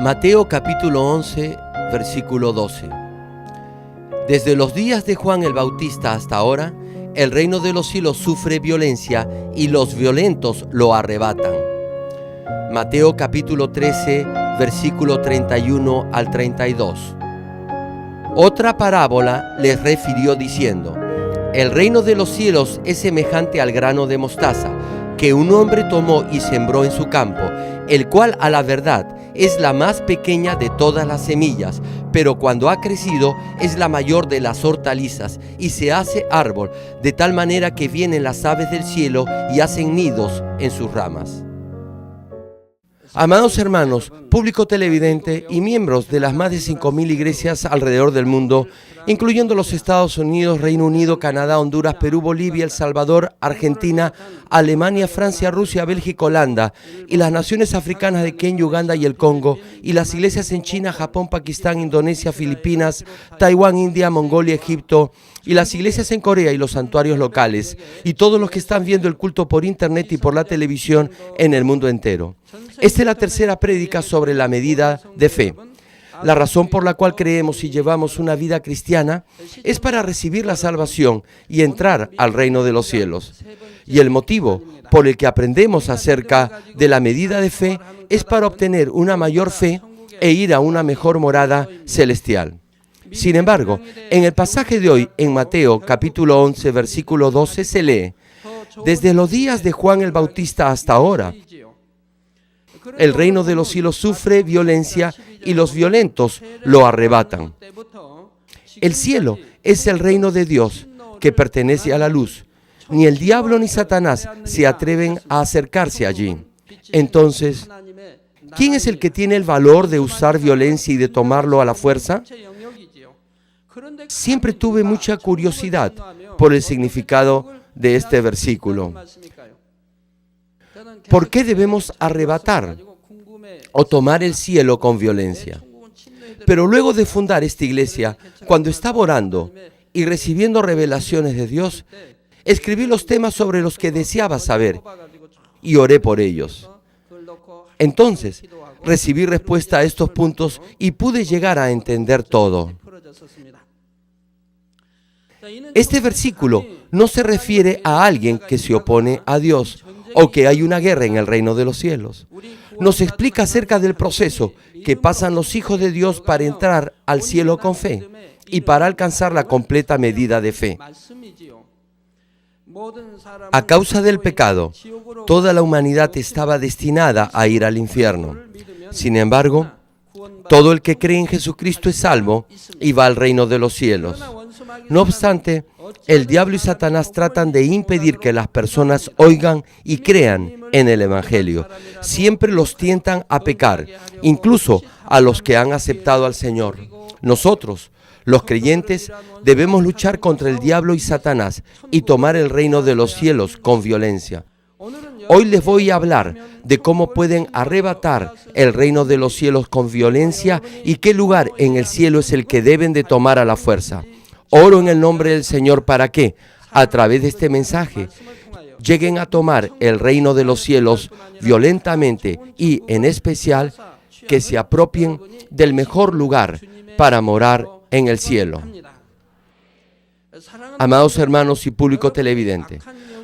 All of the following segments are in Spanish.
Mateo capítulo 11, versículo 12. Desde los días de Juan el Bautista hasta ahora, el reino de los cielos sufre violencia y los violentos lo arrebatan. Mateo capítulo 13, versículo 31 al 32. Otra parábola les refirió diciendo: el reino de los cielos es semejante al grano de mostaza, que un hombre tomó y sembró en su campo, el cual a la verdad es la más pequeña de todas las semillas, pero cuando ha crecido es la mayor de las hortalizas y se hace árbol, de tal manera que vienen las aves del cielo y hacen nidos en sus ramas. Amados hermanos, público televidente y miembros de las más de 5.000 iglesias alrededor del mundo, incluyendo los Estados Unidos, Reino Unido, Canadá, Honduras, Perú, Bolivia, El Salvador, Argentina, Alemania, Francia, Rusia, Bélgica, Holanda, y las naciones africanas de Kenia, Uganda y el Congo, y las iglesias en China, Japón, Pakistán, Indonesia, Filipinas, Taiwán, India, Mongolia, Egipto, y las iglesias en Corea y los santuarios locales, y todos los que están viendo el culto por internet y por la televisión en el mundo entero. Esta es la tercera prédica sobre la medida de fe. La razón por la cual creemos y llevamos una vida cristiana es para recibir la salvación y entrar al reino de los cielos. Y el motivo por el que aprendemos acerca de la medida de fe es para obtener una mayor fe e ir a una mejor morada celestial. Sin embargo, en el pasaje de hoy, en Mateo capítulo 11, versículo 12, se lee: desde los días de Juan el Bautista hasta ahora, el reino de los cielos sufre violencia y los violentos lo arrebatan. El cielo es el reino de Dios que pertenece a la luz. Ni el diablo ni Satanás se atreven a acercarse allí. Entonces, ¿quién es el que tiene el valor de usar violencia y de tomarlo a la fuerza? Siempre tuve mucha curiosidad por el significado de este versículo. ¿Por qué debemos arrebatar o tomar el cielo con violencia? Pero luego de fundar esta iglesia, cuando estaba orando y recibiendo revelaciones de Dios, escribí los temas sobre los que deseaba saber y oré por ellos. Entonces, recibí respuesta a estos puntos y pude llegar a entender todo. Este versículo no se refiere a alguien que se opone a Dios o que hay una guerra en el reino de los cielos. Nos explica acerca del proceso que pasan los hijos de Dios para entrar al cielo con fe y para alcanzar la completa medida de fe. A causa del pecado, toda la humanidad estaba destinada a ir al infierno. Sin embargo, todo el que cree en Jesucristo es salvo y va al reino de los cielos. No obstante, el diablo y Satanás tratan de impedir que las personas oigan y crean en el Evangelio. Siempre los tientan a pecar, incluso a los que han aceptado al Señor. Nosotros, los creyentes, debemos luchar contra el diablo y Satanás y tomar el reino de los cielos con violencia. Hoy les voy a hablar de cómo pueden arrebatar el reino de los cielos con violencia y qué lugar en el cielo es el que deben de tomar a la fuerza. Oro en el nombre del Señor para que, a través de este mensaje, lleguen a tomar el reino de los cielos violentamente y, en especial, que se apropien del mejor lugar para morar en el cielo. Amados hermanos y público televidente,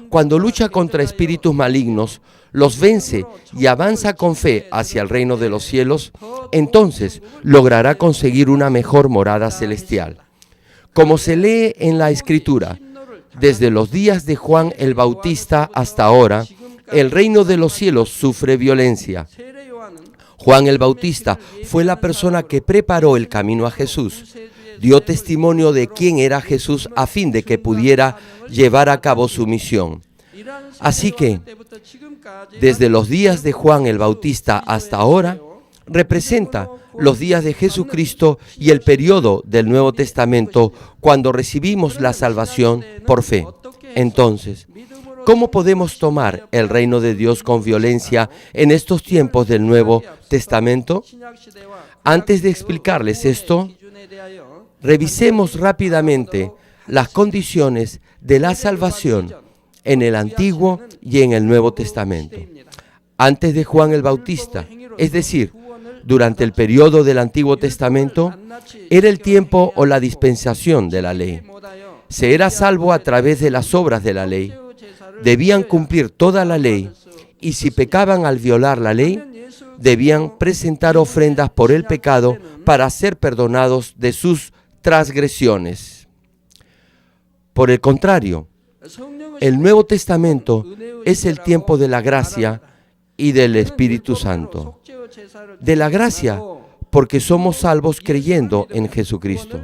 cuando lucha contra espíritus malignos, los vence y avanza con fe hacia el reino de los cielos, entonces logrará conseguir una mejor morada celestial. Como se lee en la Escritura, desde los días de Juan el Bautista hasta ahora, el reino de los cielos sufre violencia. Juan el Bautista fue la persona que preparó el camino a Jesús. Dio testimonio de quién era Jesús a fin de que pudiera llevar a cabo su misión. Así que, desde los días de Juan el Bautista hasta ahora, representa los días de Jesucristo y el periodo del Nuevo Testamento cuando recibimos la salvación por fe. Entonces, ¿cómo podemos tomar el reino de Dios con violencia en estos tiempos del Nuevo Testamento? Antes de explicarles esto, revisemos rápidamente las condiciones de la salvación en el Antiguo y en el Nuevo Testamento. Antes de Juan el Bautista, es decir, Durante el periodo del Antiguo Testamento, era el tiempo o la dispensación de la ley. Se era salvo a través de las obras de la ley. Debían cumplir toda la ley, y si pecaban al violar la ley, debían presentar ofrendas por el pecado para ser perdonados de sus transgresiones. Por el contrario, el Nuevo Testamento es el tiempo de la gracia y del Espíritu Santo. De la gracia, porque somos salvos creyendo en Jesucristo,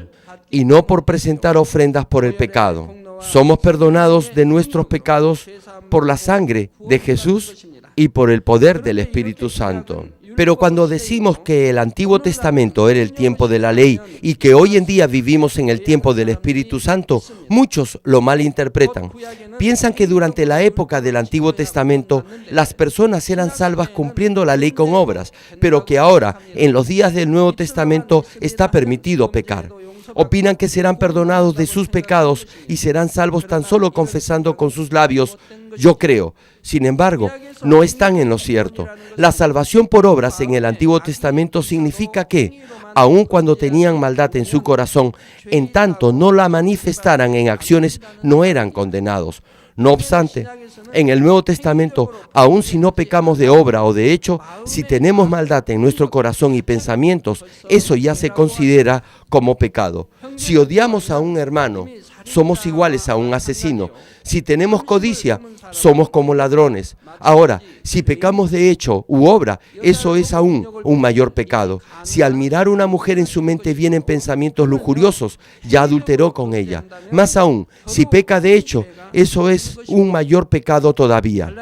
y no por presentar ofrendas por el pecado. Somos perdonados de nuestros pecados por la sangre de Jesús y por el poder del Espíritu Santo. Pero cuando decimos que el Antiguo Testamento era el tiempo de la ley y que hoy en día vivimos en el tiempo del Espíritu Santo, muchos lo malinterpretan. Piensan que durante la época del Antiguo Testamento las personas eran salvas cumpliendo la ley con obras, pero que ahora, en los días del Nuevo Testamento, está permitido pecar. Opinan que serán perdonados de sus pecados y serán salvos tan solo confesando con sus labios: yo creo. Sin embargo, no están en lo cierto. La salvación por obras en el Antiguo Testamento significa que, aun cuando tenían maldad en su corazón, en tanto no la manifestaran en acciones, no eran condenados. No obstante, en el Nuevo Testamento, aun si no pecamos de obra o de hecho, si tenemos maldad en nuestro corazón y pensamientos, eso ya se considera como pecado. Si odiamos a un hermano, somos iguales a un asesino. Si tenemos codicia, somos como ladrones. Ahora, si pecamos de hecho u obra, eso es aún un mayor pecado. Si al mirar a una mujer en su mente vienen pensamientos lujuriosos, ya adulteró con ella. Más aún, si peca de hecho, eso es un mayor pecado todavía.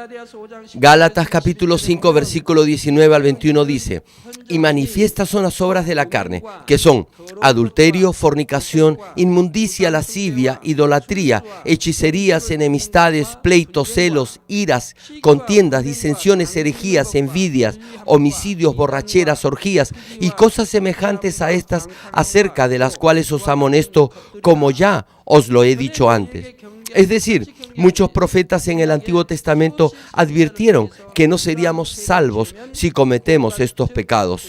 Gálatas capítulo 5, versículo 19 al 21 dice: y manifiestas son las obras de la carne, que son adulterio, fornicación, inmundicia, lascivia, idolatría, hechicerías, enemistades, pleitos, celos, iras, contiendas, disensiones, herejías, envidias, homicidios, borracheras, orgías y cosas semejantes a estas, acerca de las cuales os amonesto, como ya os lo he dicho antes. Es decir, muchos profetas en el Antiguo Testamento advirtieron que no seríamos salvos si cometemos estos pecados.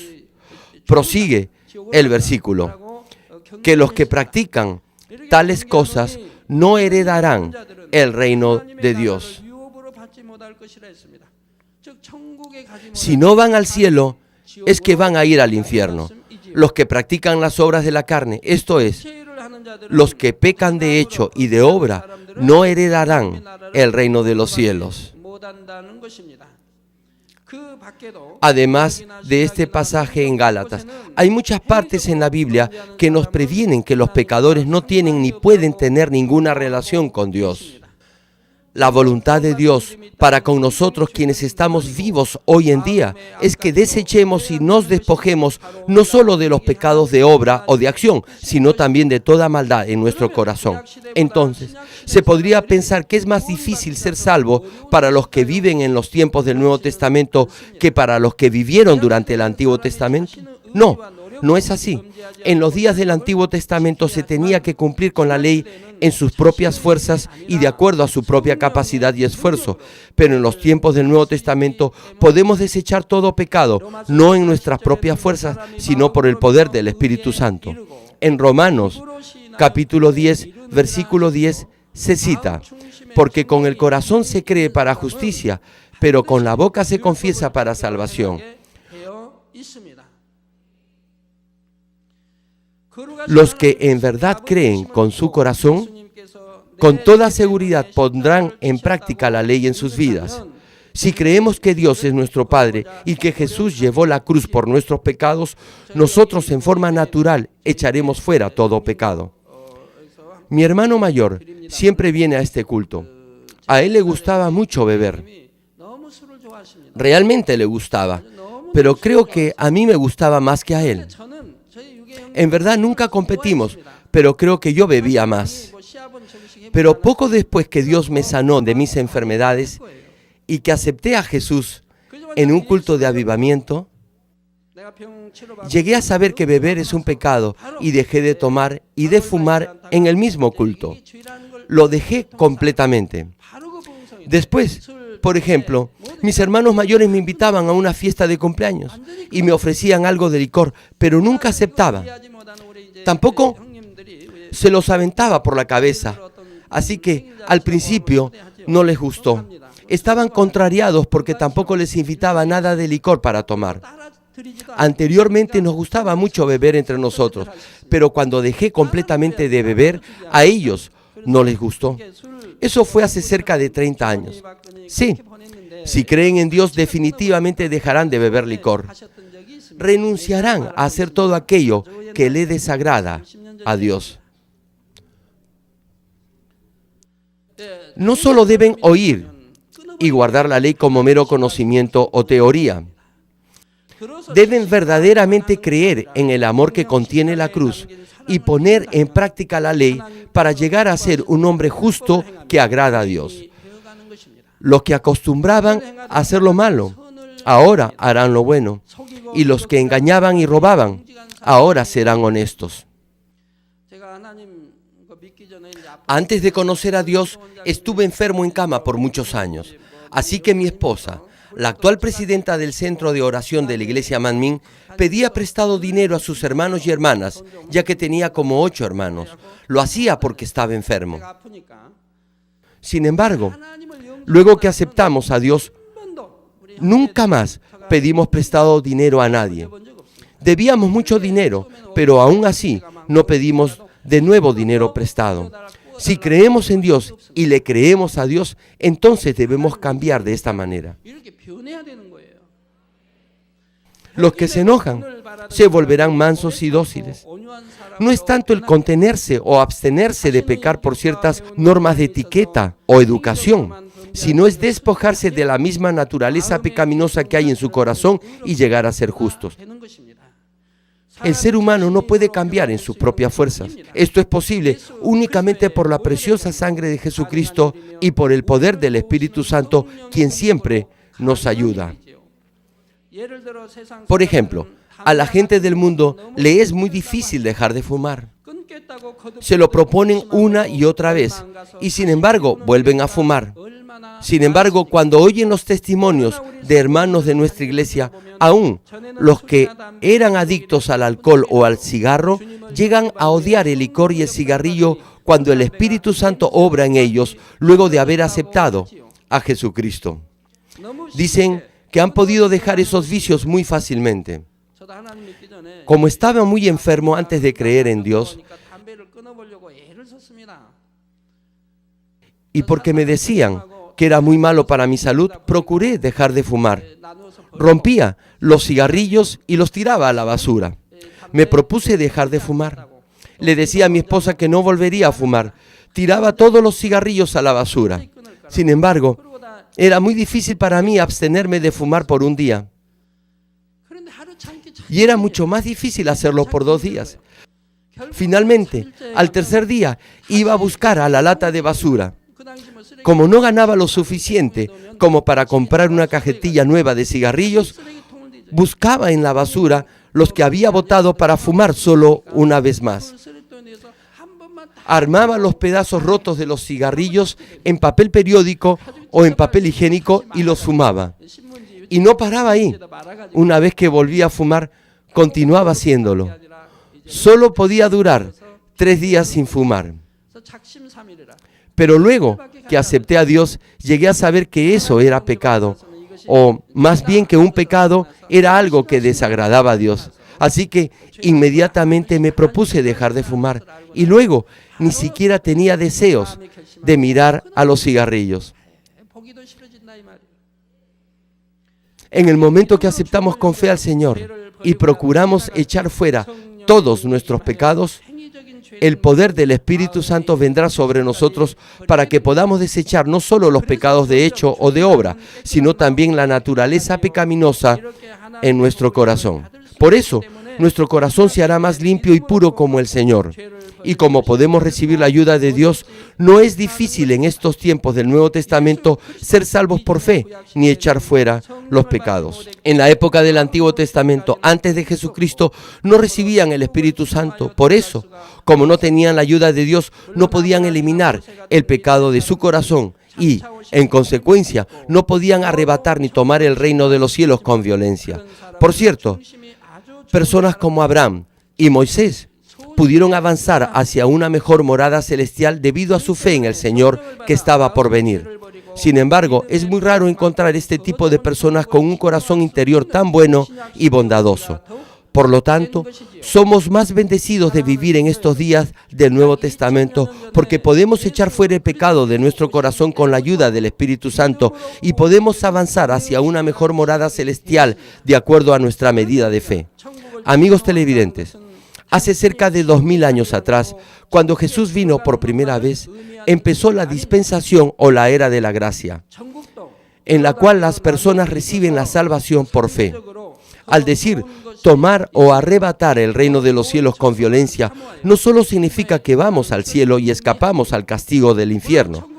Prosigue el versículo: que los que practican tales cosas no heredarán el reino de Dios. Si no van al cielo, es que van a ir al infierno. Los que practican las obras de la carne, esto es, los que pecan de hecho y de obra, no heredarán el reino de los cielos. Además de este pasaje en Gálatas, hay muchas partes en la Biblia que nos previenen que los pecadores no tienen ni pueden tener ninguna relación con Dios. La voluntad de Dios para con nosotros quienes estamos vivos hoy en día es que desechemos y nos despojemos no solo de los pecados de obra o de acción, sino también de toda maldad en nuestro corazón. Entonces, ¿se podría pensar que es más difícil ser salvo para los que viven en los tiempos del Nuevo Testamento que para los que vivieron durante el Antiguo Testamento? No, no es así. En los días del Antiguo Testamento se tenía que cumplir con la ley en sus propias fuerzas y de acuerdo a su propia capacidad y esfuerzo. Pero en los tiempos del Nuevo Testamento podemos desechar todo pecado, no en nuestras propias fuerzas, sino por el poder del Espíritu Santo. En Romanos, capítulo 10, versículo 10, se cita: porque con el corazón se cree para justicia, pero con la boca se confiesa para salvación. Los que en verdad creen con su corazón, con toda seguridad pondrán en práctica la ley en sus vidas. Si creemos que Dios es nuestro Padre y que Jesús llevó la cruz por nuestros pecados, nosotros en forma natural echaremos fuera todo pecado. Mi hermano mayor siempre viene a este culto. A él le gustaba mucho beber. Realmente le gustaba, pero creo que a mí me gustaba más que a él. En verdad nunca competimos, pero creo que yo bebía más. Pero poco después que Dios me sanó de mis enfermedades y que acepté a Jesús en un culto de avivamiento, llegué a saber que beber es un pecado y dejé de tomar y de fumar en el mismo culto. Lo dejé completamente. Después, por ejemplo, Mis hermanos mayores me invitaban a una fiesta de cumpleaños y me ofrecían algo de licor, pero nunca aceptaba. Tampoco se los aventaba por la cabeza, así que al principio no les gustó. Estaban contrariados porque tampoco les invitaba nada de licor para tomar. Anteriormente nos gustaba mucho beber entre nosotros, pero cuando dejé completamente de beber, a ellos no les gustó. Eso fue hace cerca de 30 años. Sí, si creen en Dios, definitivamente dejarán de beber licor. Renunciarán a hacer todo aquello que le desagrada a Dios. No solo deben oír y guardar la ley como mero conocimiento o teoría. Deben verdaderamente creer en el amor que contiene la cruz y poner en práctica la ley para llegar a ser un hombre justo que agrada a Dios. Los que acostumbraban a hacer lo malo, ahora harán lo bueno. Y los que engañaban y robaban, ahora serán honestos. Antes de conocer a Dios, estuve enfermo en cama por muchos años. Así que mi esposa, la actual presidenta del centro de oración de la iglesia Manmin, pedía prestado dinero a sus hermanos y hermanas, ya que tenía como 8 hermanos. Lo hacía porque estaba enfermo. Sin embargo, luego que aceptamos a Dios, nunca más pedimos prestado dinero a nadie. Debíamos mucho dinero, pero aún así no pedimos de nuevo dinero prestado. Si creemos en Dios y le creemos a Dios, entonces debemos cambiar de esta manera. Los que se enojan se volverán mansos y dóciles. No es tanto el contenerse o abstenerse de pecar por ciertas normas de etiqueta o educación, sino es despojarse de la misma naturaleza pecaminosa que hay en su corazón y llegar a ser justos. El ser humano no puede cambiar en sus propias fuerzas. Esto es posible únicamente por la preciosa sangre de Jesucristo y por el poder del Espíritu Santo, quien siempre nos ayuda. Por ejemplo, a la gente del mundo le es muy difícil dejar de fumar. Se lo proponen una y otra vez y sin embargo vuelven a fumar. Sin embargo, cuando oyen los testimonios de hermanos de nuestra iglesia, aún los que eran adictos al alcohol o al cigarro, llegan a odiar el licor y el cigarrillo cuando el Espíritu Santo obra en ellos luego de haber aceptado a Jesucristo. Dicen que han podido dejar esos vicios muy fácilmente. Como estaba muy enfermo antes de creer en Dios, y porque me decían que era muy malo para mi salud, procuré dejar de fumar. Rompía los cigarrillos y los tiraba a la basura. Me propuse dejar de fumar. Le decía a mi esposa que no volvería a fumar. Tiraba todos los cigarrillos a la basura. Sin embargo, era muy difícil para mí abstenerme de fumar por un día. Y era mucho más difícil hacerlo por 2 días. Finalmente, al tercer día, iba a buscar a la lata de basura. Como no ganaba lo suficiente como para comprar una cajetilla nueva de cigarrillos, buscaba en la basura los que había botado para fumar solo una vez más. Armaba los pedazos rotos de los cigarrillos en papel periódico o en papel higiénico y los fumaba. Y no paraba ahí. Una vez que volvía a fumar, continuaba haciéndolo. Solo podía durar 3 días sin fumar. Pero luego que acepté a Dios, llegué a saber que eso era pecado, o más bien que un pecado era algo que desagradaba a Dios. Así que inmediatamente me propuse dejar de fumar y luego ni siquiera tenía deseos de mirar a los cigarrillos. En el momento que aceptamos con fe al Señor y procuramos echar fuera todos nuestros pecados, el poder del Espíritu Santo vendrá sobre nosotros para que podamos desechar no solo los pecados de hecho o de obra, sino también la naturaleza pecaminosa en nuestro corazón. Por eso, nuestro corazón se hará más limpio y puro como el Señor. Y como podemos recibir la ayuda de Dios, no es difícil en estos tiempos del Nuevo Testamento ser salvos por fe, ni echar fuera los pecados. En la época del Antiguo Testamento, antes de Jesucristo, no recibían el Espíritu Santo. Por eso, como no tenían la ayuda de Dios, no podían eliminar el pecado de su corazón y, en consecuencia, no podían arrebatar ni tomar el reino de los cielos con violencia. Por cierto, personas como Abraham y Moisés pudieron avanzar hacia una mejor morada celestial debido a su fe en el Señor que estaba por venir. Sin embargo, es muy raro encontrar este tipo de personas con un corazón interior tan bueno y bondadoso. Por lo tanto, somos más bendecidos de vivir en estos días del Nuevo Testamento porque podemos echar fuera el pecado de nuestro corazón con la ayuda del Espíritu Santo y podemos avanzar hacia una mejor morada celestial de acuerdo a nuestra medida de fe. Amigos televidentes, hace cerca de 2000 años atrás, cuando Jesús vino por primera vez, empezó la dispensación o la era de la gracia, en la cual las personas reciben la salvación por fe. Al decir tomar o arrebatar el reino de los cielos con violencia, no solo significa que vamos al cielo y escapamos al castigo del infierno.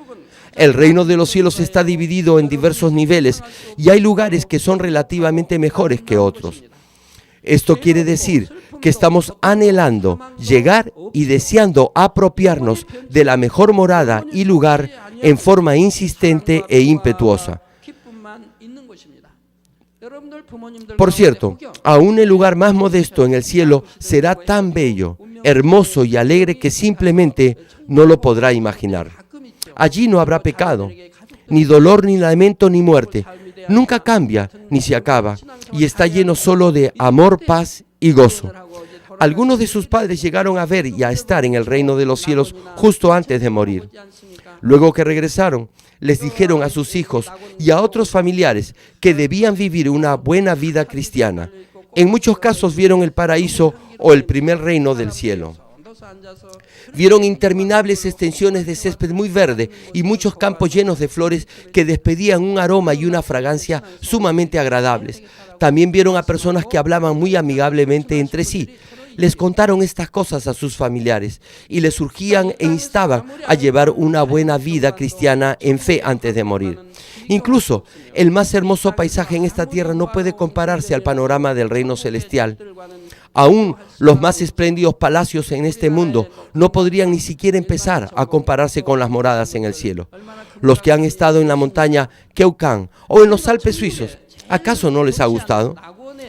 El reino de los cielos está dividido en diversos niveles y hay lugares que son relativamente mejores que otros. Esto quiere decir que estamos anhelando llegar y deseando apropiarnos de la mejor morada y lugar en forma insistente e impetuosa. Por cierto, aún el lugar más modesto en el cielo será tan bello, hermoso y alegre que simplemente no lo podrá imaginar. Allí no habrá pecado, ni dolor, ni lamento, ni muerte. Nunca cambia, ni se acaba, y está lleno solo de amor, paz y gozo. Algunos de sus padres llegaron a ver y a estar en el reino de los cielos justo antes de morir. Luego que regresaron, les dijeron a sus hijos y a otros familiares que debían vivir una buena vida cristiana. En muchos casos vieron el paraíso o el primer reino del cielo. Vieron interminables extensiones de césped muy verde y muchos campos llenos de flores que despedían un aroma y una fragancia sumamente agradables. También vieron a personas que hablaban muy amigablemente entre sí. Les contaron estas cosas a sus familiares y les urgían e instaban a llevar una buena vida cristiana en fe antes de morir. Incluso el más hermoso paisaje en esta tierra no puede compararse al panorama del reino celestial. Aún los más espléndidos palacios en este mundo no podrían ni siquiera empezar a compararse con las moradas en el cielo. Los que han estado en la montaña Keukan o en los Alpes suizos, ¿acaso no les ha gustado?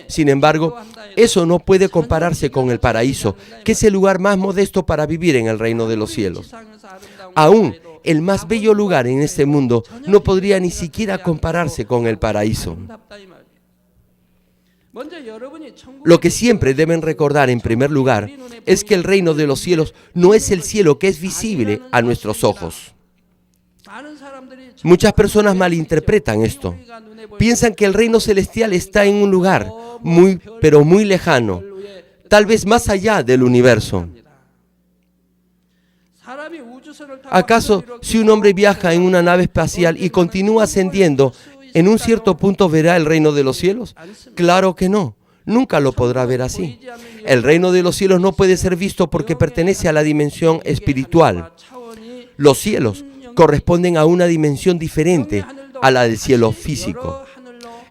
Sin embargo, eso no puede compararse con el paraíso, que es el lugar más modesto para vivir en el reino de los cielos. Aún el más bello lugar en este mundo no podría ni siquiera compararse con el paraíso. Lo que siempre deben recordar en primer lugar es que el reino de los cielos no es el cielo que es visible a nuestros ojos. Muchas personas malinterpretan esto. Piensan que el reino celestial está en un lugar pero muy lejano, tal vez más allá del universo. ¿Acaso si un hombre viaja en una nave espacial y continúa ascendiendo, en un cierto punto verá el reino de los cielos? Claro que no. Nunca lo podrá ver así. El reino de los cielos no puede ser visto porque pertenece a la dimensión espiritual. Los cielos corresponden a una dimensión diferente a la del cielo físico.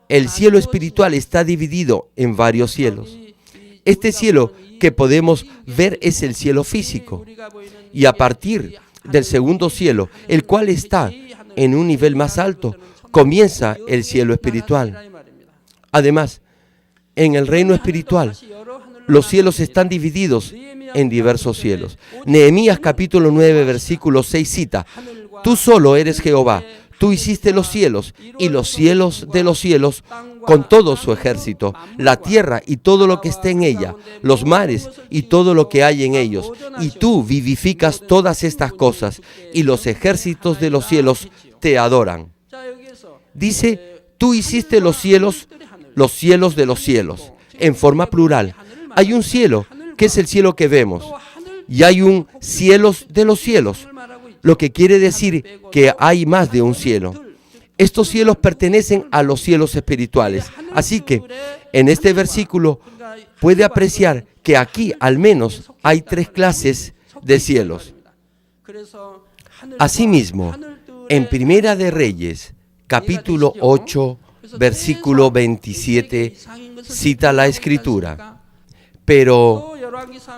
El cielo espiritual está dividido en varios cielos. Este cielo que podemos ver es el cielo físico. Y a partir del segundo cielo, el cual está en un nivel más alto, comienza el cielo espiritual. Además, en el reino espiritual, los cielos están divididos en diversos cielos. Nehemías capítulo 9, versículo 6 cita: Tú solo eres Jehová, tú hiciste los cielos y los cielos de los cielos con todo su ejército, la tierra y todo lo que esté en ella, los mares y todo lo que hay en ellos. Y tú vivificas todas estas cosas y los ejércitos de los cielos te adoran. Dice, tú hiciste los cielos de los cielos, en forma plural. Hay un cielo, que es el cielo que vemos, y hay un cielos de los cielos, lo que quiere decir que hay más de un cielo. Estos cielos pertenecen a los cielos espirituales. Así que, en este versículo, puede apreciar que aquí, al menos, hay 3 clases de cielos. Asimismo, en Primera de Reyes, capítulo 8, versículo 27, cita la Escritura: Pero,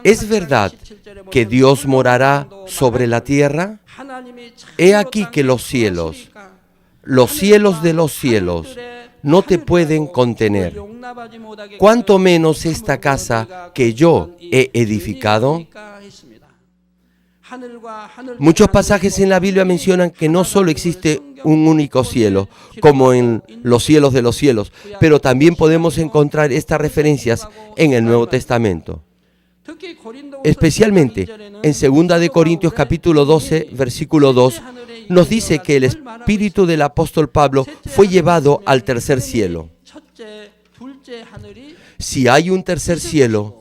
¿es verdad que Dios morará sobre la tierra? He aquí que los cielos de los cielos, no te pueden contener. ¿Cuánto menos esta casa que yo he edificado? Muchos pasajes en la Biblia mencionan que no solo existe un único cielo, como en los cielos de los cielos, pero también podemos encontrar estas referencias en el Nuevo Testamento. Especialmente en 2 de Corintios capítulo 12, versículo 2, nos dice que el espíritu del apóstol Pablo fue llevado al tercer cielo. Si hay un tercer cielo,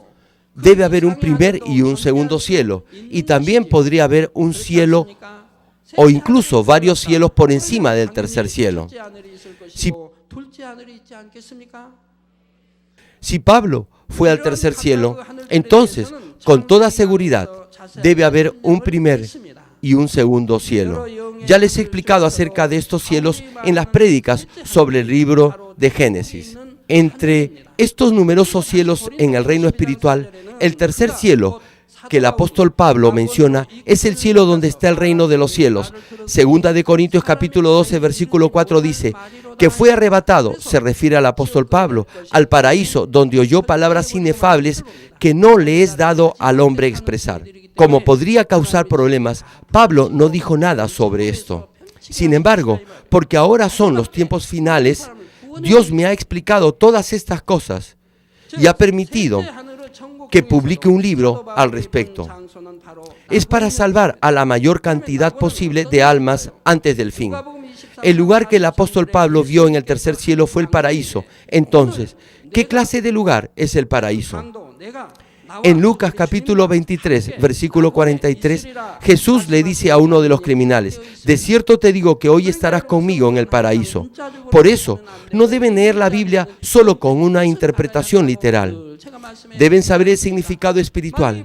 debe haber un primer y un segundo cielo, y también podría haber un cielo o incluso varios cielos por encima del tercer cielo. Si Pablo fue al tercer cielo, entonces, con toda seguridad, debe haber un primer y un segundo cielo. Ya les he explicado acerca de estos cielos en las prédicas sobre el libro de Génesis. Entre estos numerosos cielos en el reino espiritual, el tercer cielo que el apóstol Pablo menciona es el cielo donde está el reino de los cielos. 2 de Corintios capítulo 12, versículo 4 dice que fue arrebatado, se refiere al apóstol Pablo, al paraíso donde oyó palabras inefables que no le es dado al hombre expresar. Como podría causar problemas, Pablo no dijo nada sobre esto. Sin embargo, porque ahora son los tiempos finales, Dios me ha explicado todas estas cosas y ha permitido que publique un libro al respecto. Es para salvar a la mayor cantidad posible de almas antes del fin. El lugar que el apóstol Pablo vio en el tercer cielo fue el paraíso. Entonces, ¿qué clase de lugar es el paraíso? En Lucas capítulo 23, versículo 43, Jesús le dice a uno de los criminales: de cierto te digo que hoy estarás conmigo en el paraíso. Por eso, no deben leer la Biblia solo con una interpretación literal. Deben saber el significado espiritual.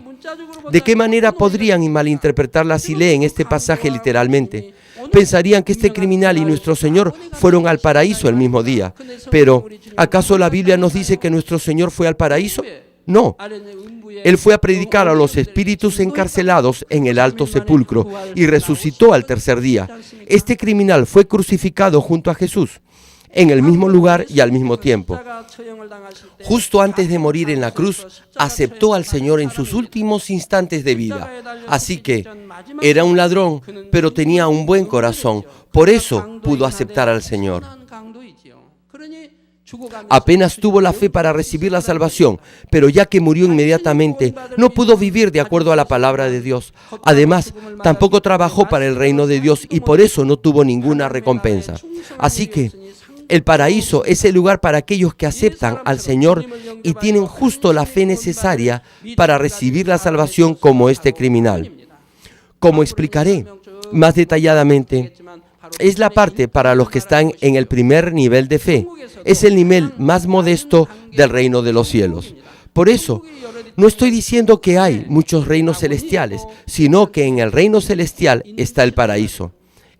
¿De qué manera podrían malinterpretarla si leen este pasaje literalmente? Pensarían que este criminal y nuestro Señor fueron al paraíso el mismo día. Pero, ¿acaso la Biblia nos dice que nuestro Señor fue al paraíso? No. Él fue a predicar a los espíritus encarcelados en el alto sepulcro y resucitó al tercer día. Este criminal fue crucificado junto a Jesús, en el mismo lugar y al mismo tiempo. Justo antes de morir en la cruz, aceptó al Señor en sus últimos instantes de vida. Así que era un ladrón, pero tenía un buen corazón. Por eso pudo aceptar al Señor. Apenas tuvo la fe para recibir la salvación, pero ya que murió inmediatamente, no pudo vivir de acuerdo a la palabra de Dios. Además, tampoco trabajó para el reino de Dios y por eso no tuvo ninguna recompensa. Así que el paraíso es el lugar para aquellos que aceptan al Señor y tienen justo la fe necesaria para recibir la salvación como este criminal. Como explicaré más detalladamente, es la parte para los que están en el primer nivel de fe. Es el nivel más modesto del reino de los cielos. Por eso, no estoy diciendo que hay muchos reinos celestiales, sino que en el reino celestial está el paraíso.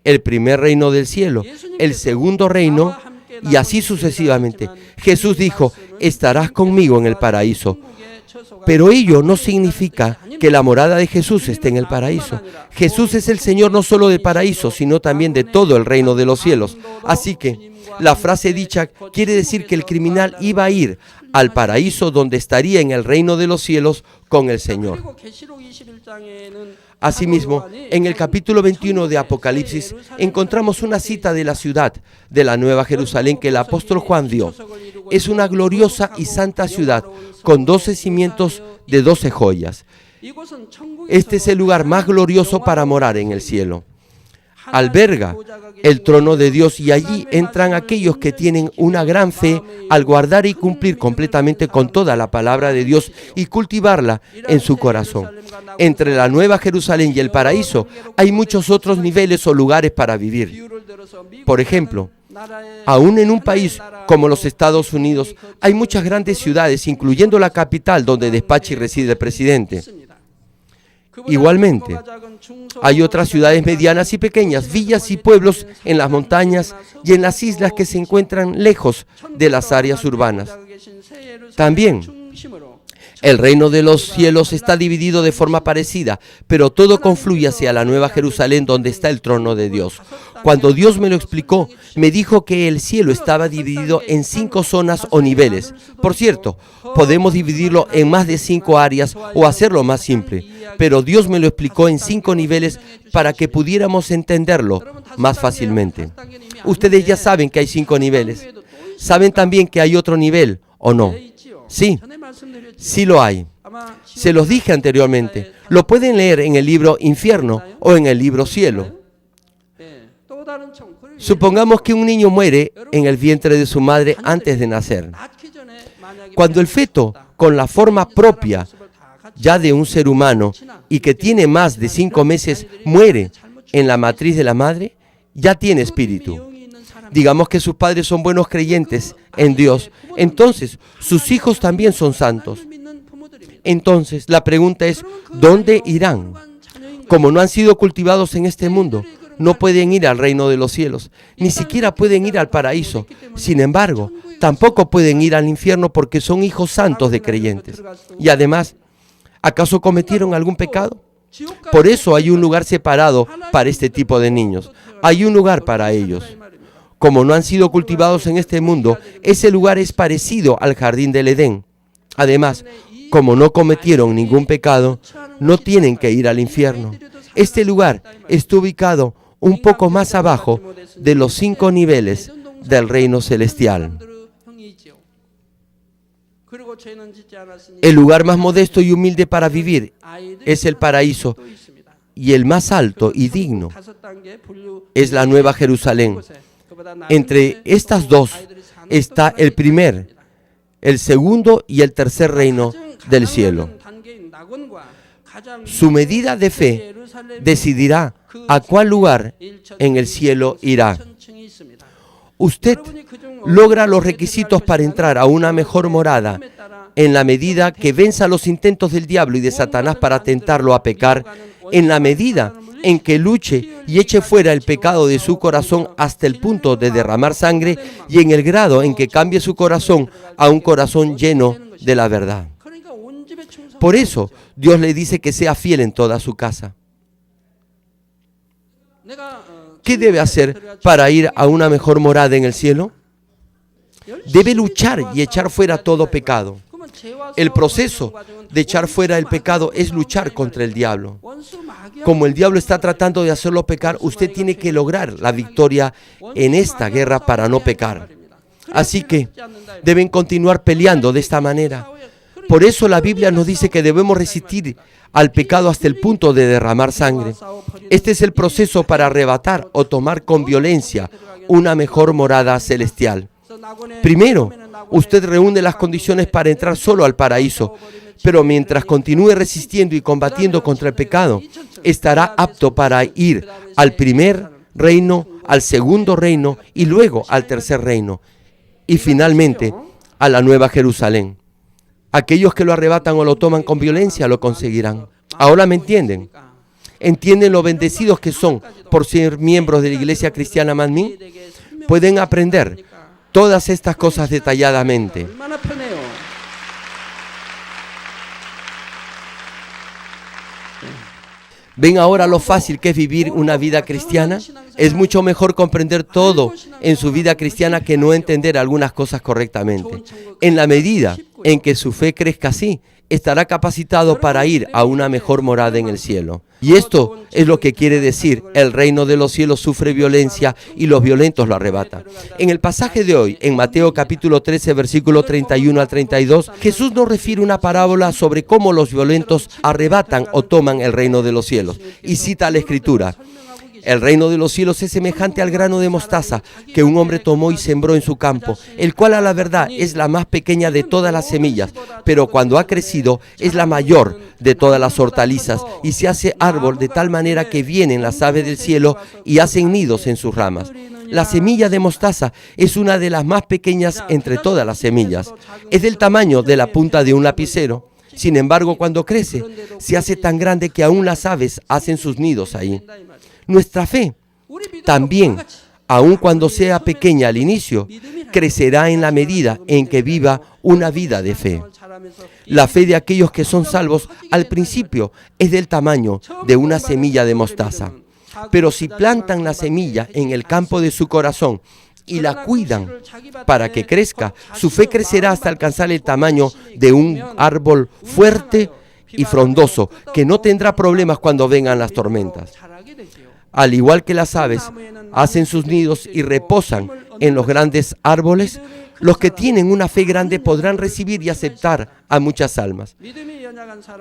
El primer reino del cielo, el segundo reino, y así sucesivamente. Jesús dijo: estarás conmigo en el paraíso. Pero ello no significa que la morada de Jesús esté en el paraíso. Jesús es el Señor no solo del paraíso, sino también de todo el reino de los cielos. Así que la frase dicha quiere decir que el criminal iba a ir al paraíso donde estaría en el reino de los cielos con el Señor. Asimismo, en el capítulo 21 de Apocalipsis encontramos una cita de la ciudad de la Nueva Jerusalén que el apóstol Juan dio. Es una gloriosa y santa ciudad con 12 cimientos de 12 joyas. Este es el lugar más glorioso para morar en el cielo. Alberga el trono de Dios y allí entran aquellos que tienen una gran fe al guardar y cumplir completamente con toda la palabra de Dios y cultivarla en su corazón. Entre la Nueva Jerusalén y el paraíso hay muchos otros niveles o lugares para vivir. Por ejemplo, aún en un país como los Estados Unidos hay muchas grandes ciudades, incluyendo la capital donde despacha y reside el presidente. Igualmente, hay otras ciudades medianas y pequeñas, villas y pueblos en las montañas y en las islas que se encuentran lejos de las áreas urbanas. También, El reino de los cielos está dividido de forma parecida, pero todo confluye hacia la Nueva Jerusalén donde está el trono de Dios. Cuando Dios me lo explicó, me dijo que el cielo estaba dividido en 5 zonas o niveles. Por cierto, podemos dividirlo en más de 5 áreas o hacerlo más simple, pero Dios me lo explicó en 5 niveles para que pudiéramos entenderlo más fácilmente. Ustedes ya saben que hay 5 niveles. ¿Saben también que hay otro nivel o no? Sí, sí lo hay. Se los dije anteriormente. Lo pueden leer en el libro Infierno o en el libro Cielo. Supongamos que un niño muere en el vientre de su madre antes de nacer. Cuando el feto, con la forma propia ya de un ser humano y que tiene más de 5 meses, muere en la matriz de la madre, ya tiene espíritu. Digamos que sus padres son buenos creyentes en Dios, entonces sus hijos también son santos. Entonces la pregunta es, ¿dónde irán? Como no han sido cultivados en este mundo, no pueden ir al reino de los cielos, ni siquiera pueden ir al paraíso. Sin embargo, tampoco pueden ir al infierno porque son hijos santos de creyentes. Y además, ¿acaso cometieron algún pecado? Por eso hay un lugar separado para este tipo de niños. Hay un lugar para ellos. Como no han sido cultivados en este mundo, ese lugar es parecido al jardín del Edén. Además, como no cometieron ningún pecado, no tienen que ir al infierno. Este lugar está ubicado un poco más abajo de los 5 niveles del reino celestial. El lugar más modesto y humilde para vivir es el paraíso, y el más alto y digno es la Nueva Jerusalén. Entre estas dos está el primer, el segundo y el tercer reino del cielo. Su medida de fe decidirá a cuál lugar en el cielo irá. Usted logra los requisitos para entrar a una mejor morada en la medida que venza los intentos del diablo y de Satanás para tentarlo a pecar, en la medida en que luche y eche fuera el pecado de su corazón hasta el punto de derramar sangre, y en el grado en que cambie su corazón a un corazón lleno de la verdad. Por eso, Dios le dice que sea fiel en toda su casa. ¿Qué debe hacer para ir a una mejor morada en el cielo? Debe luchar y echar fuera todo pecado. El proceso de echar fuera el pecado es luchar contra el diablo. Como el diablo está tratando de hacerlo pecar, usted tiene que lograr la victoria en esta guerra para no pecar. Así que deben continuar peleando de esta manera. Por eso la Biblia nos dice que debemos resistir al pecado hasta el punto de derramar sangre. Este es el proceso para arrebatar o tomar con violencia una mejor morada celestial. Primero, usted reúne las condiciones para entrar solo al paraíso, pero mientras continúe resistiendo y combatiendo contra el pecado, estará apto para ir al primer reino, al segundo reino y luego al tercer reino, y finalmente a la Nueva Jerusalén. Aquellos que lo arrebatan o lo toman con violencia lo conseguirán. ¿Ahora me entienden? ¿Entienden lo bendecidos que son por ser miembros de la Iglesia Cristiana Manmin? Pueden aprender todas estas cosas detalladamente. ¿Ven ahora lo fácil que es vivir una vida cristiana? Es mucho mejor comprender todo en su vida cristiana que no entender algunas cosas correctamente. En la medida en que su fe crezca así, estará capacitado para ir a una mejor morada en el cielo. Y esto es lo que quiere decir: el reino de los cielos sufre violencia y los violentos lo arrebatan. En el pasaje de hoy, en Mateo capítulo 13, versículo 31 al 32, Jesús nos refiere una parábola sobre cómo los violentos arrebatan o toman el reino de los cielos. Y cita la Escritura: el reino de los cielos es semejante al grano de mostaza que un hombre tomó y sembró en su campo, el cual a la verdad es la más pequeña de todas las semillas, pero cuando ha crecido es la mayor de todas las hortalizas y se hace árbol de tal manera que vienen las aves del cielo y hacen nidos en sus ramas. La semilla de mostaza es una de las más pequeñas entre todas las semillas. Es del tamaño de la punta de un lapicero. Sin embargo, cuando crece, se hace tan grande que aún las aves hacen sus nidos ahí. Nuestra fe también, aun cuando sea pequeña al inicio, crecerá en la medida en que viva una vida de fe. La fe de aquellos que son salvos al principio es del tamaño de una semilla de mostaza. Pero si plantan la semilla en el campo de su corazón y la cuidan para que crezca, su fe crecerá hasta alcanzar el tamaño de un árbol fuerte y frondoso, que no tendrá problemas cuando vengan las tormentas. Al igual que las aves hacen sus nidos y reposan en los grandes árboles, los que tienen una fe grande podrán recibir y aceptar a muchas almas.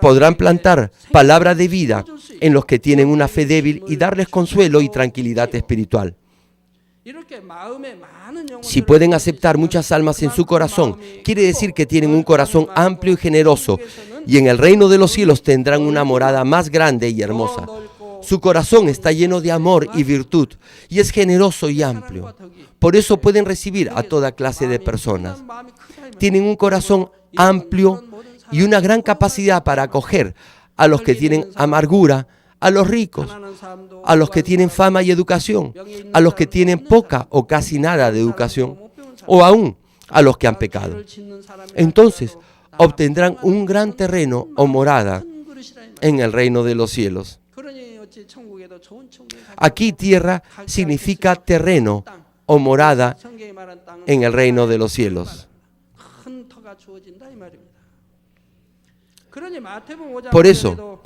Podrán plantar palabra de vida en los que tienen una fe débil y darles consuelo y tranquilidad espiritual. Si pueden aceptar muchas almas en su corazón, quiere decir que tienen un corazón amplio y generoso, y en el reino de los cielos tendrán una morada más grande y hermosa. Su corazón está lleno de amor y virtud, y es generoso y amplio. Por eso pueden recibir a toda clase de personas. Tienen un corazón amplio y una gran capacidad para acoger a los que tienen amargura, a los ricos, a los que tienen fama y educación, a los que tienen poca o casi nada de educación, o aún a los que han pecado. Entonces obtendrán un gran terreno o morada en el reino de los cielos. Aquí tierra significa terreno o morada en el reino de los cielos. Por eso,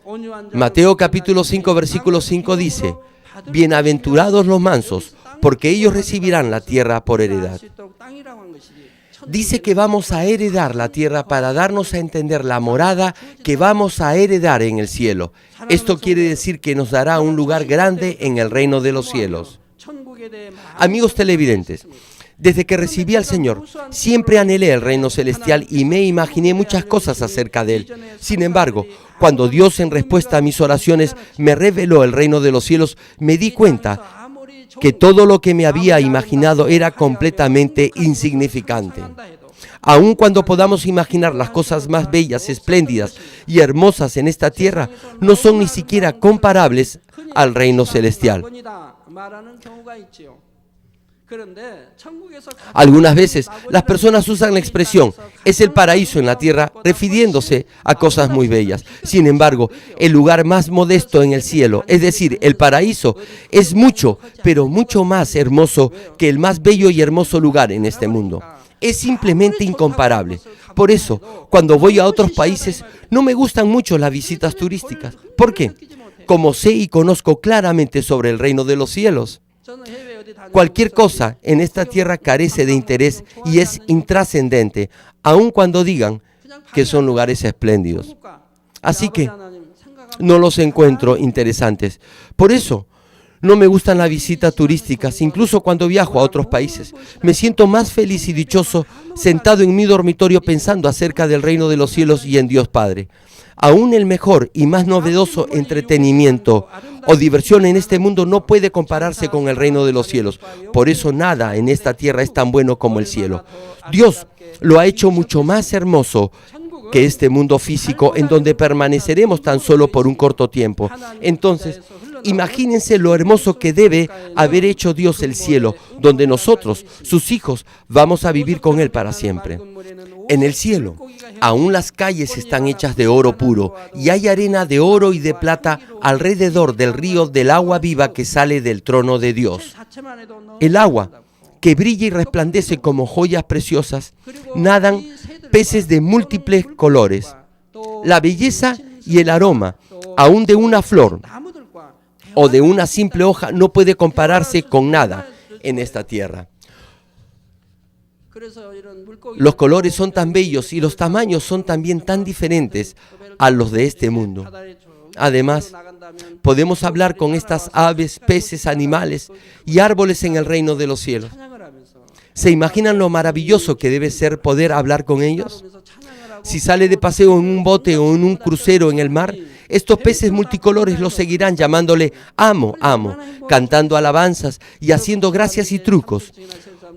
Mateo capítulo 5, versículo 5 dice: bienaventurados los mansos, porque ellos recibirán la tierra por heredad. Dice que vamos a heredar la tierra para darnos a entender la morada que vamos a heredar en el cielo. Esto quiere decir que nos dará un lugar grande en el reino de los cielos. Amigos televidentes, desde que recibí al Señor, siempre anhelé el reino celestial y me imaginé muchas cosas acerca de él. Sin embargo, cuando Dios, en respuesta a mis oraciones, me reveló el reino de los cielos, me di cuenta que todo lo que me había imaginado era completamente insignificante. Aun cuando podamos imaginar las cosas más bellas, espléndidas y hermosas en esta tierra, no son ni siquiera comparables al reino celestial. Algunas veces las personas usan la expresión "es el paraíso en la tierra", refiriéndose a cosas muy bellas. Sin embargo, el lugar más modesto en el cielo, es decir, el paraíso, es mucho, pero mucho más hermoso que el más bello y hermoso lugar en este mundo. Es simplemente incomparable. Por eso, cuando voy a otros países, no me gustan mucho las visitas turísticas. ¿Por qué? Como sé y conozco claramente sobre el reino de los cielos, cualquier cosa en esta tierra carece de interés y es intrascendente, aun cuando digan que son lugares espléndidos. Así que no los encuentro interesantes. Por eso no me gustan las visitas turísticas, incluso cuando viajo a otros países. Me siento más feliz y dichoso sentado en mi dormitorio pensando acerca del reino de los cielos y en Dios Padre. Aún el mejor y más novedoso entretenimiento o diversión en este mundo no puede compararse con el reino de los cielos. Por eso nada en esta tierra es tan bueno como el cielo. Dios lo ha hecho mucho más hermoso que este mundo físico en donde permaneceremos tan solo por un corto tiempo. Entonces, imagínense lo hermoso que debe haber hecho Dios el cielo, donde nosotros, sus hijos, vamos a vivir con Él para siempre. En el cielo, aún las calles están hechas de oro puro y hay arena de oro y de plata alrededor del río del agua viva que sale del trono de Dios. El agua, que brilla y resplandece como joyas preciosas, nadan peces de múltiples colores. La belleza y el aroma, aún de una flor o de una simple hoja, no puede compararse con nada en esta tierra. Los colores son tan bellos y los tamaños son también tan diferentes a los de este mundo. Además, podemos hablar con estas aves, peces, animales y árboles en el reino de los cielos. ¿Se imaginan lo maravilloso que debe ser poder hablar con ellos? Si sale de paseo en un bote o en un crucero en el mar, estos peces multicolores lo seguirán llamándole amo, amo, cantando alabanzas y haciendo gracias y trucos.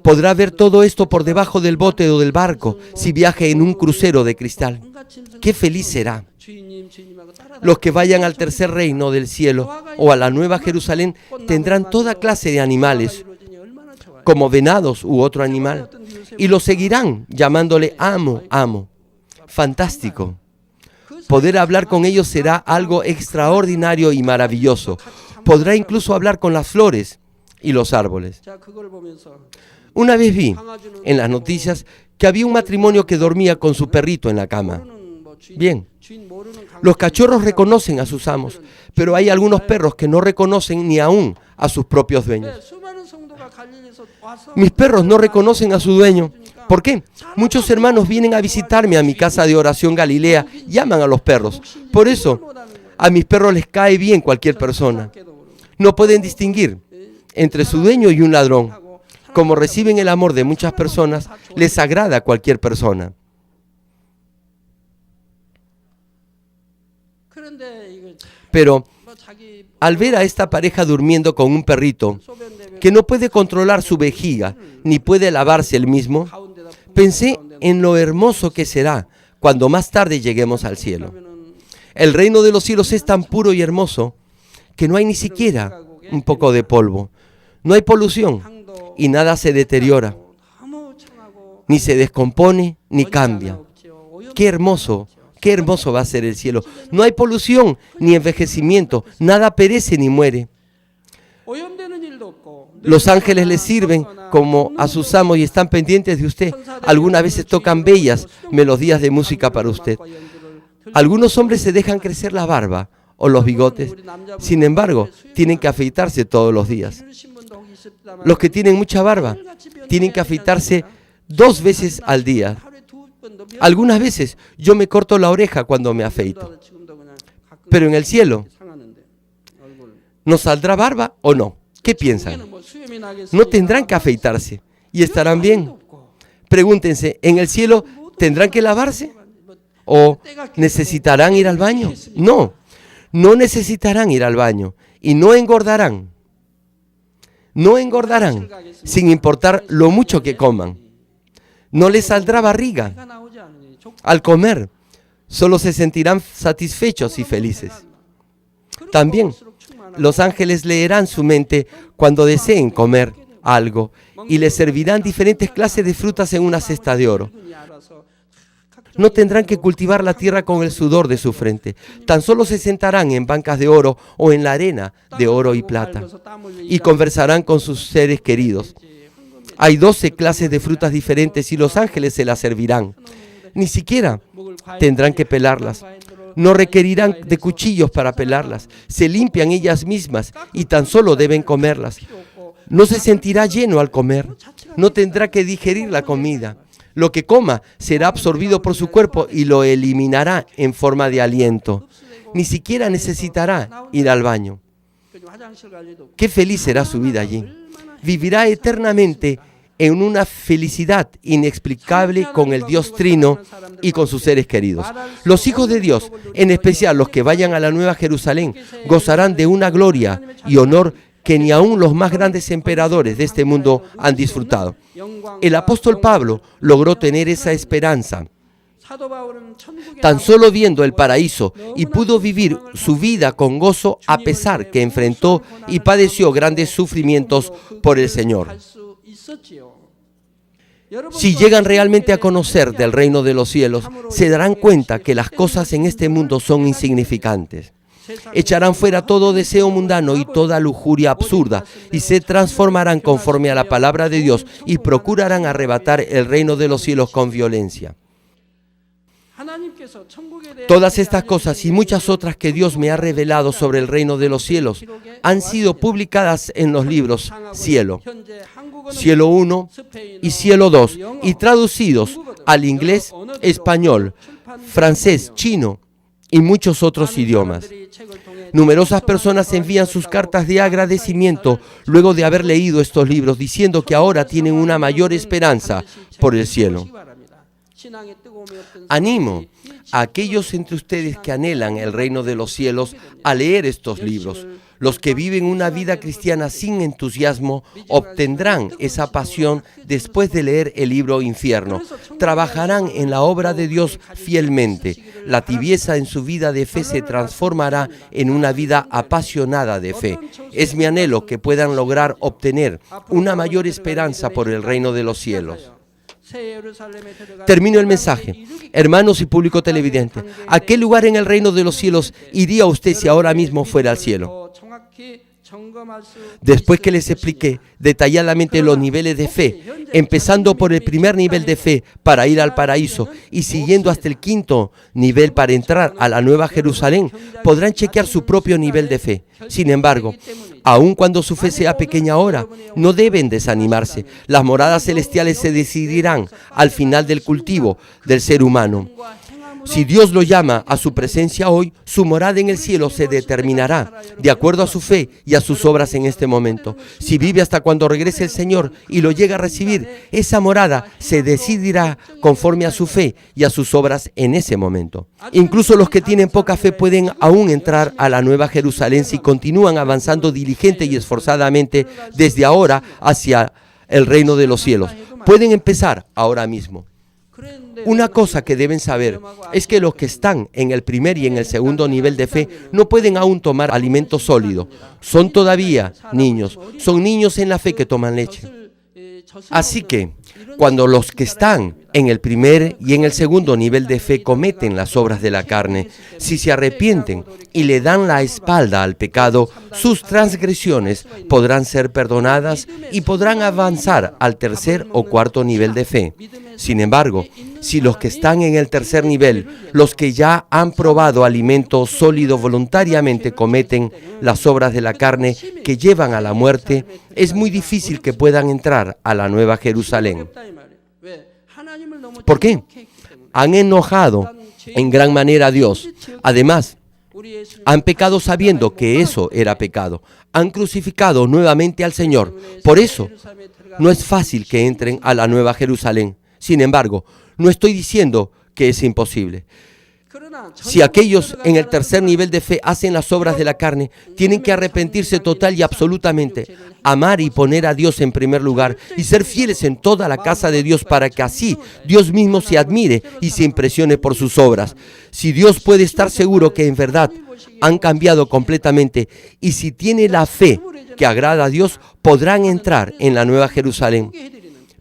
Podrá ver todo esto por debajo del bote o del barco si viaja en un crucero de cristal. ¡Qué feliz será! Los que vayan al tercer reino del cielo o a la Nueva Jerusalén tendrán toda clase de animales, como venados u otro animal, y lo seguirán llamándole amo, amo. fantástico. Poder hablar con ellos será algo extraordinario y maravilloso. Podrá incluso hablar con las flores y los árboles. Una vez vi en las noticias que había un matrimonio que dormía con su perrito en la cama. Bien, los cachorros reconocen a sus amos, pero hay algunos perros que no reconocen ni aún a sus propios dueños. Mis perros no reconocen a su dueño. ¿Por qué? Muchos hermanos vienen a visitarme a mi casa de oración Galilea y aman a los perros. Por eso, a mis perros les cae bien cualquier persona. No pueden distinguir entre su dueño y un ladrón. Como reciben el amor de muchas personas, les agrada a cualquier persona. Pero al ver a esta pareja durmiendo con un perrito que no puede controlar su vejiga ni puede lavarse él mismo, pensé en lo hermoso que será cuando más tarde lleguemos al cielo. El reino de los cielos es tan puro y hermoso que no hay ni siquiera un poco de polvo. No hay polución y nada se deteriora, ni se descompone, ni cambia. ¡Qué hermoso! ¡Qué hermoso va a ser el cielo! No hay polución ni envejecimiento, nada perece ni muere. Los ángeles les sirven como a sus amos y están pendientes de usted. Algunas veces tocan bellas melodías de música para usted. Algunos hombres se dejan crecer la barba o los bigotes. Sin embargo, tienen que afeitarse todos los días. Los que tienen mucha barba tienen que afeitarse 2 veces al día. Algunas veces yo me corto la oreja cuando me afeito. Pero en el cielo, ¿nos saldrá barba o no? ¿Qué piensan? No tendrán que afeitarse y estarán bien. Pregúntense, ¿en el cielo tendrán que lavarse? ¿O necesitarán ir al baño? No, no necesitarán ir al baño y no engordarán. No engordarán sin importar lo mucho que coman. No les saldrá barriga. Al comer, solo se sentirán satisfechos y felices. También, los ángeles leerán su mente cuando deseen comer algo y les servirán diferentes clases de frutas en una cesta de oro. No tendrán que cultivar la tierra con el sudor de su frente. Tan solo se sentarán en bancas de oro o en la arena de oro y plata y conversarán con sus seres queridos. Hay 12 clases de frutas diferentes y los ángeles se las servirán. Ni siquiera tendrán que pelarlas. No requerirán de cuchillos para pelarlas. Se limpian ellas mismas y tan solo deben comerlas. No se sentirá lleno al comer. No tendrá que digerir la comida. Lo que coma será absorbido por su cuerpo y lo eliminará en forma de aliento. Ni siquiera necesitará ir al baño. Qué feliz será su vida allí. Vivirá eternamente en una felicidad inexplicable con el Dios Trino y con sus seres queridos. Los hijos de Dios, en especial los que vayan a la Nueva Jerusalén, gozarán de una gloria y honor que ni aun los más grandes emperadores de este mundo han disfrutado. El apóstol Pablo logró tener esa esperanza tan solo viendo el paraíso y pudo vivir su vida con gozo a pesar que enfrentó y padeció grandes sufrimientos por el Señor. Si llegan realmente a conocer del reino de los cielos, se darán cuenta que las cosas en este mundo son insignificantes. Echarán fuera todo deseo mundano y toda lujuria absurda y se transformarán conforme a la palabra de Dios y procurarán arrebatar el reino de los cielos con violencia. Todas estas cosas y muchas otras que Dios me ha revelado sobre el reino de los cielos han sido publicadas en los libros Cielo, Cielo 1 y Cielo 2 y traducidos al inglés, español, francés, chino y muchos otros idiomas. Numerosas personas envían sus cartas de agradecimiento luego de haber leído estos libros, diciendo que ahora tienen una mayor esperanza por el cielo. Animo a aquellos entre ustedes que anhelan el reino de los cielos a leer estos libros. Los que viven una vida cristiana sin entusiasmo obtendrán esa pasión después de leer el libro Infierno. Trabajarán en la obra de Dios fielmente. La tibieza en su vida de fe se transformará en una vida apasionada de fe. Es mi anhelo que puedan lograr obtener una mayor esperanza por el reino de los cielos. Termino el mensaje. Hermanos y público televidente, ¿a qué lugar en el reino de los cielos iría usted si ahora mismo fuera al cielo? Después que les expliqué detalladamente los niveles de fe, empezando por el primer nivel de fe para ir al paraíso y siguiendo hasta el quinto nivel para entrar a la Nueva Jerusalén, podrán chequear su propio nivel de fe. Sin embargo, aun cuando su fe sea pequeña ahora, no deben desanimarse. Las moradas celestiales se decidirán al final del cultivo del ser humano. Si Dios lo llama a su presencia hoy, su morada en el cielo se determinará de acuerdo a su fe y a sus obras en este momento. Si vive hasta cuando regrese el Señor y lo llega a recibir, esa morada se decidirá conforme a su fe y a sus obras en ese momento. Incluso los que tienen poca fe pueden aún entrar a la Nueva Jerusalén si continúan avanzando diligente y esforzadamente desde ahora hacia el reino de los cielos. Pueden empezar ahora mismo. Una cosa que deben saber es que los que están en el primer y en el segundo nivel de fe no pueden aún tomar alimento sólido. Son todavía niños. Son niños en la fe que toman leche. Así que, cuando los que están en el primer y en el segundo nivel de fe cometen las obras de la carne, si se arrepienten y le dan la espalda al pecado, sus transgresiones podrán ser perdonadas y podrán avanzar al tercer o cuarto nivel de fe. Sin embargo, si los que están en el tercer nivel, los que ya han probado alimento sólido voluntariamente cometen las obras de la carne que llevan a la muerte, es muy difícil que puedan entrar a la Nueva Jerusalén. ¿Por qué? Han enojado en gran manera a Dios. Además, han pecado sabiendo que eso era pecado. Han crucificado nuevamente al Señor. Por eso, no es fácil que entren a la Nueva Jerusalén. Sin embargo, no estoy diciendo que es imposible. Si aquellos en el tercer nivel de fe hacen las obras de la carne, tienen que arrepentirse total y absolutamente, amar y poner a Dios en primer lugar y ser fieles en toda la casa de Dios para que así Dios mismo se admire y se impresione por sus obras. Si Dios puede estar seguro que en verdad han cambiado completamente y si tiene la fe que agrada a Dios, podrán entrar en la Nueva Jerusalén.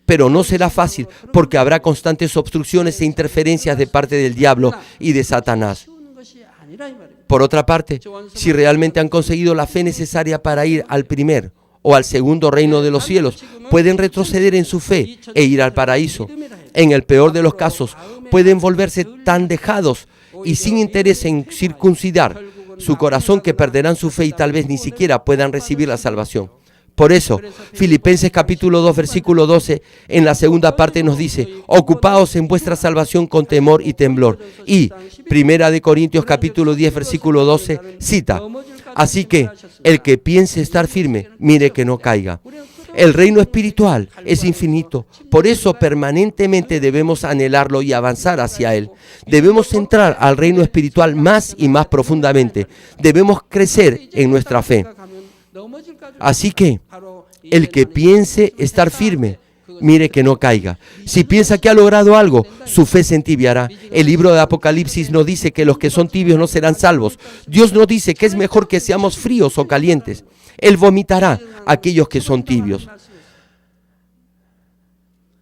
Pero no será fácil porque habrá constantes obstrucciones e interferencias de parte del diablo y de Satanás. Por otra parte, si realmente han conseguido la fe necesaria para ir al primer o al segundo reino de los cielos, pueden retroceder en su fe e ir al paraíso. En el peor de los casos, pueden volverse tan dejados y sin interés en circuncidar su corazón que perderán su fe y tal vez ni siquiera puedan recibir la salvación. Por eso, Filipenses capítulo 2, versículo 12, en la segunda parte nos dice, ocupaos en vuestra salvación con temor y temblor. Y Primera de Corintios capítulo 10, versículo 12, cita, así que el que piense estar firme, mire que no caiga. El reino espiritual es infinito, por eso permanentemente debemos anhelarlo y avanzar hacia él. Debemos entrar al reino espiritual más y más profundamente. Debemos crecer en nuestra fe. Así que, el que piense estar firme, mire que no caiga. Si piensa que ha logrado algo, su fe se entibiará. El libro de Apocalipsis nos dice que los que son tibios no serán salvos. Dios nos dice que es mejor que seamos fríos o calientes. Él vomitará a aquellos que son tibios.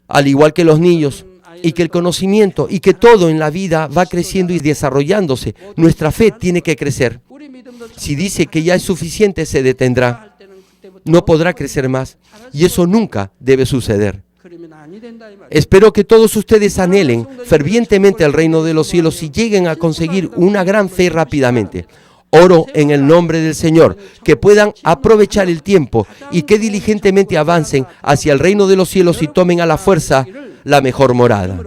Al igual que los niños, y que el conocimiento y que todo en la vida va creciendo y desarrollándose, nuestra fe tiene que crecer. Si dice que ya es suficiente, se detendrá. No podrá crecer más. Y eso nunca debe suceder. Espero que todos ustedes anhelen fervientemente el reino de los cielos y lleguen a conseguir una gran fe rápidamente. Oro en el nombre del Señor, que puedan aprovechar el tiempo y que diligentemente avancen hacia el reino de los cielos y tomen a la fuerza la mejor morada.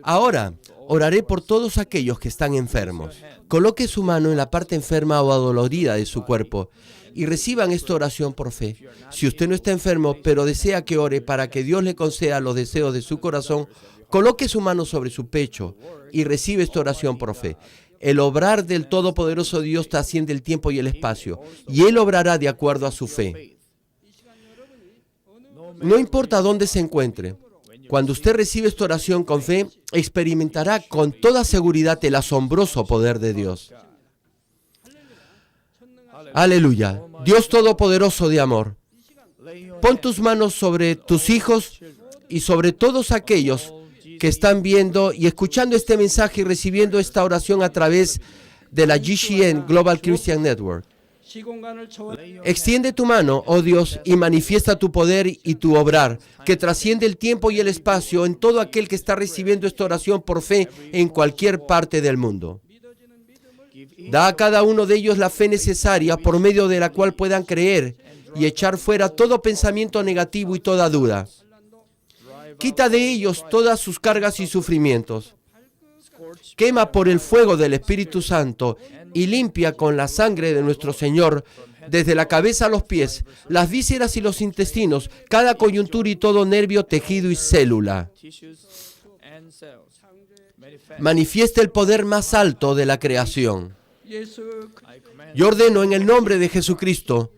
Ahora, oraré por todos aquellos que están enfermos. Coloque su mano en la parte enferma o adolorida de su cuerpo y reciban esta oración por fe. Si usted no está enfermo, pero desea que ore para que Dios le conceda los deseos de su corazón, coloque su mano sobre su pecho y recibe esta oración por fe. El obrar del Todopoderoso Dios trasciende el tiempo y el espacio, y Él obrará de acuerdo a su fe. No importa dónde se encuentre, cuando usted recibe esta oración con fe, experimentará con toda seguridad el asombroso poder de Dios. Aleluya. Dios Todopoderoso de amor, Pon tus manos sobre tus hijos y sobre todos aquellos que están viendo y escuchando este mensaje y recibiendo esta oración a través de la GCN Global Christian Network. Extiende tu mano, oh Dios, y manifiesta tu poder y tu obrar, que trasciende el tiempo y el espacio en todo aquel que está recibiendo esta oración por fe en cualquier parte del mundo. Da a cada uno de ellos la fe necesaria por medio de la cual puedan creer y echar fuera todo pensamiento negativo y toda duda. Quita de ellos todas sus cargas y sufrimientos. Quema por el fuego del Espíritu Santo y limpia con la sangre de nuestro Señor, desde la cabeza a los pies, las vísceras y los intestinos, cada coyuntura y todo nervio, tejido y célula. Manifiesta el poder más alto de la creación. Yo ordeno en el nombre de Jesucristo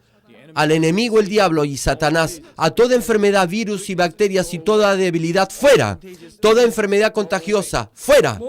al enemigo, el diablo y Satanás, a toda enfermedad, virus y bacterias y toda debilidad, fuera. Toda enfermedad contagiosa, fuera.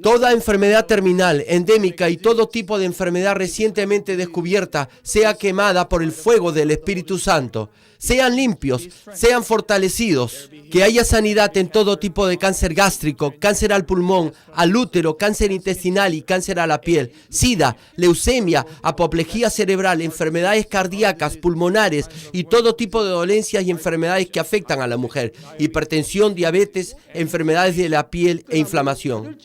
Toda enfermedad terminal, endémica y todo tipo de enfermedad recientemente descubierta sea quemada por el fuego del Espíritu Santo. Sean limpios, sean fortalecidos. Que haya sanidad en todo tipo de cáncer gástrico, cáncer al pulmón, al útero, cáncer intestinal y cáncer a la piel, sida, leucemia, apoplejía cerebral, enfermedades cardíacas, pulmonares y todo tipo de dolencias y enfermedades que afectan a la mujer, hipertensión, diabetes, enfermedades de la piel e inflamación.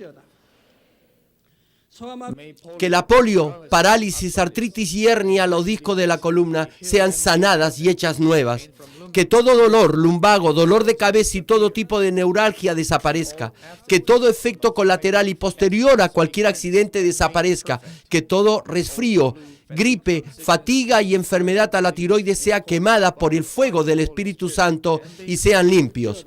Que la polio, parálisis, artritis y hernia a los discos de la columna sean sanadas y hechas nuevas. Que todo dolor, lumbago, dolor de cabeza y todo tipo de neuralgia desaparezca. Que todo efecto colateral y posterior a cualquier accidente desaparezca. Que todo resfrío, gripe, fatiga y enfermedad a la tiroides sea quemada por el fuego del Espíritu Santo y sean limpios.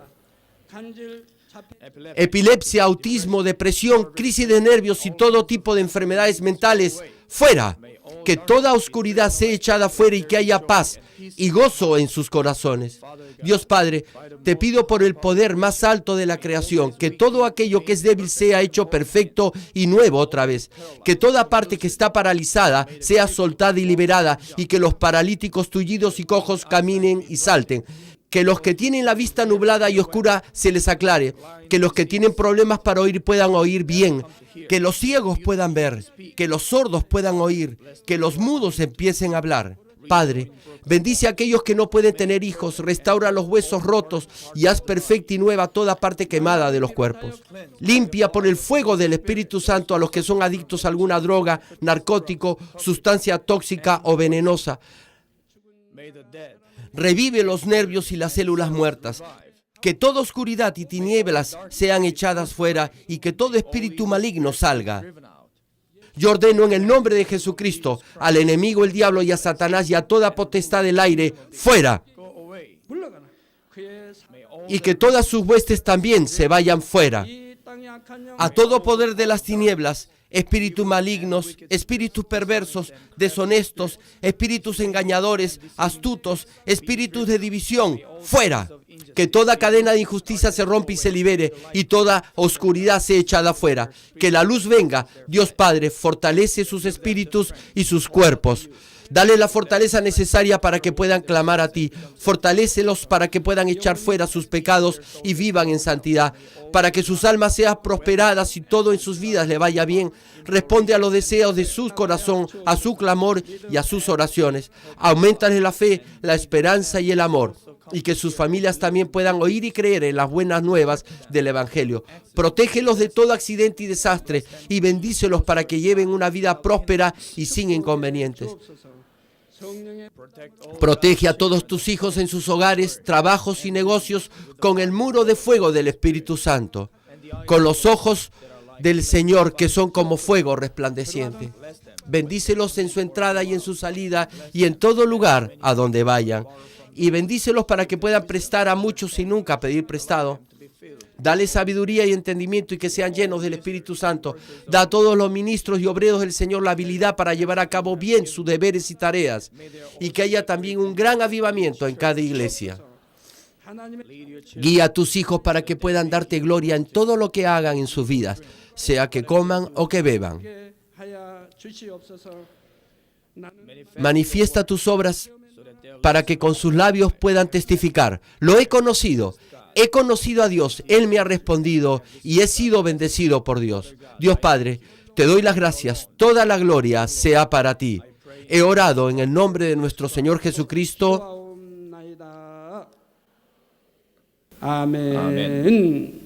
Epilepsia, autismo, depresión, crisis de nervios y todo tipo de enfermedades mentales, fuera. Que toda oscuridad sea echada fuera y que haya paz y gozo en sus corazones. Dios Padre, te pido por el poder más alto de la creación, que todo aquello que es débil sea hecho perfecto y nuevo otra vez. Que toda parte que está paralizada sea soltada y liberada y que los paralíticos, tullidos y cojos caminen y salten. Que los que tienen la vista nublada y oscura se les aclare. Que los que tienen problemas para oír puedan oír bien. Que los ciegos puedan ver. Que los sordos puedan oír. Que los mudos empiecen a hablar. Padre, bendice a aquellos que no pueden tener hijos. Restaura los huesos rotos y haz perfecta y nueva toda parte quemada de los cuerpos. Limpia por el fuego del Espíritu Santo a los que son adictos a alguna droga, narcótico, sustancia tóxica o venenosa. Revive los nervios y las células muertas. Que toda oscuridad y tinieblas sean echadas fuera y que todo espíritu maligno salga. Yo ordeno en el nombre de Jesucristo al enemigo, el diablo y a Satanás y a toda potestad del aire, fuera. Y que todas sus huestes también se vayan fuera. A todo poder de las tinieblas, espíritus malignos, espíritus perversos, deshonestos, espíritus engañadores, astutos, espíritus de división, fuera. Que toda cadena de injusticia se rompa y se libere y toda oscuridad sea echada fuera. Que la luz venga. Dios Padre, fortalece sus espíritus y sus cuerpos. Dale la fortaleza necesaria para que puedan clamar a ti. Fortalécelos para que puedan echar fuera sus pecados y vivan en santidad. Para que sus almas sean prosperadas y todo en sus vidas le vaya bien. Responde a los deseos de su corazón, a su clamor y a sus oraciones. Auméntale la fe, la esperanza y el amor. Y que sus familias también puedan oír y creer en las buenas nuevas del Evangelio. Protégelos de todo accidente y desastre y bendícelos para que lleven una vida próspera y sin inconvenientes. Protege a todos tus hijos en sus hogares, trabajos y negocios con el muro de fuego del Espíritu Santo, con los ojos del Señor que son como fuego resplandeciente. Bendícelos en su entrada y en su salida y en todo lugar a donde vayan. Y bendícelos para que puedan prestar a muchos sin nunca pedir prestado. Dale sabiduría y entendimiento y que sean llenos del Espíritu Santo. Da a todos los ministros y obreros del Señor la habilidad para llevar a cabo bien sus deberes y tareas. Y que haya también un gran avivamiento en cada iglesia. Guía a tus hijos para que puedan darte gloria en todo lo que hagan en sus vidas, sea que coman o que beban. Manifiesta tus obras para que con sus labios puedan testificar. Lo he conocido a Dios, Él me ha respondido y he sido bendecido por Dios. Dios Padre, te doy las gracias, toda la gloria sea para ti. He orado en el nombre de nuestro Señor Jesucristo. 아멘.